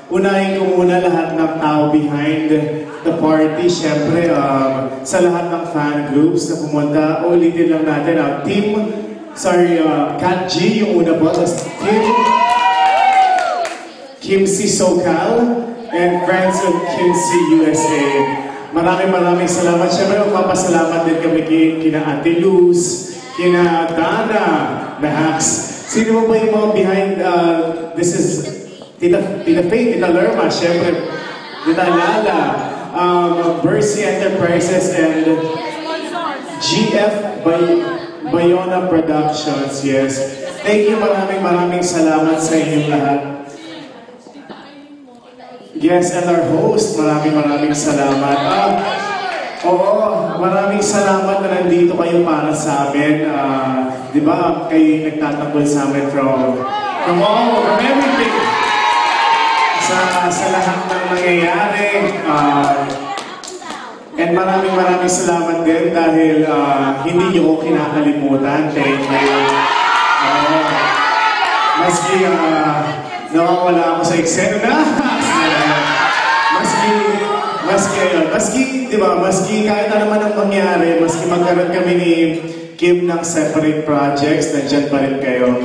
unahin ko muna lahat ng tao behind the party. Siyempre, sa lahat ng fan groups na pumunta, ulitin lang natin. Kat G, yung una po. Tapos Kim C SoCal, and friends of Kim C USA. Maraming salamat. Siyempre, magpapasalamat din kami kina Ate Luz, kina Dana, Max. Sino mo ba yung mga behind, this is Tita Faith, Tita Lerma, siyempre, Tita Lala, Bercy Enterprises, and GF Bayona Productions, yes. Thank you, maraming salamat sa inyong lahat. Yes, and our host, maraming salamat. Maraming salamat na nandito kayo para sa amin. Di ba, kayo nagtatanggol sa amin from everything. Sa lahat ng nangyayari. And maraming salamat din dahil hindi niyo ko kinakalimutan. Thank you. Maski nawawala ako sa eksena. Maski, di ba, maski kahit ano man ang mangyari, maski magkaroon kami ni Kim ng separate projects, nandiyan pa rin kayo.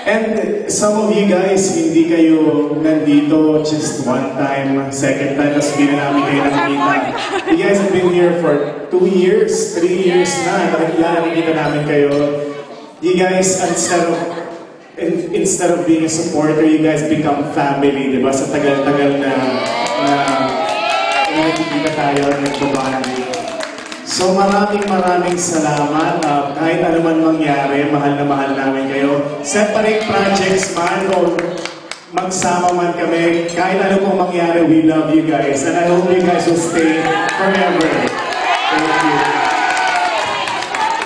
And some of you guys, hindi kayo nandito just one time, second time, tapos hindi na namin kayo nakikita. You guys have been here for 2 years, 3 years na, nakikita namin kayo. You guys, instead of being a supporter, you guys become family, di ba? Sa tagal-tagal na nakikita tayo, nagbabandi. So maraming salamat. Kahit ano man mangyari, mahal na mahal namin kayo. Separate projects man, o magsama man kami, kahit ano pong mangyari, we love you guys. And I hope you guys will stay forever.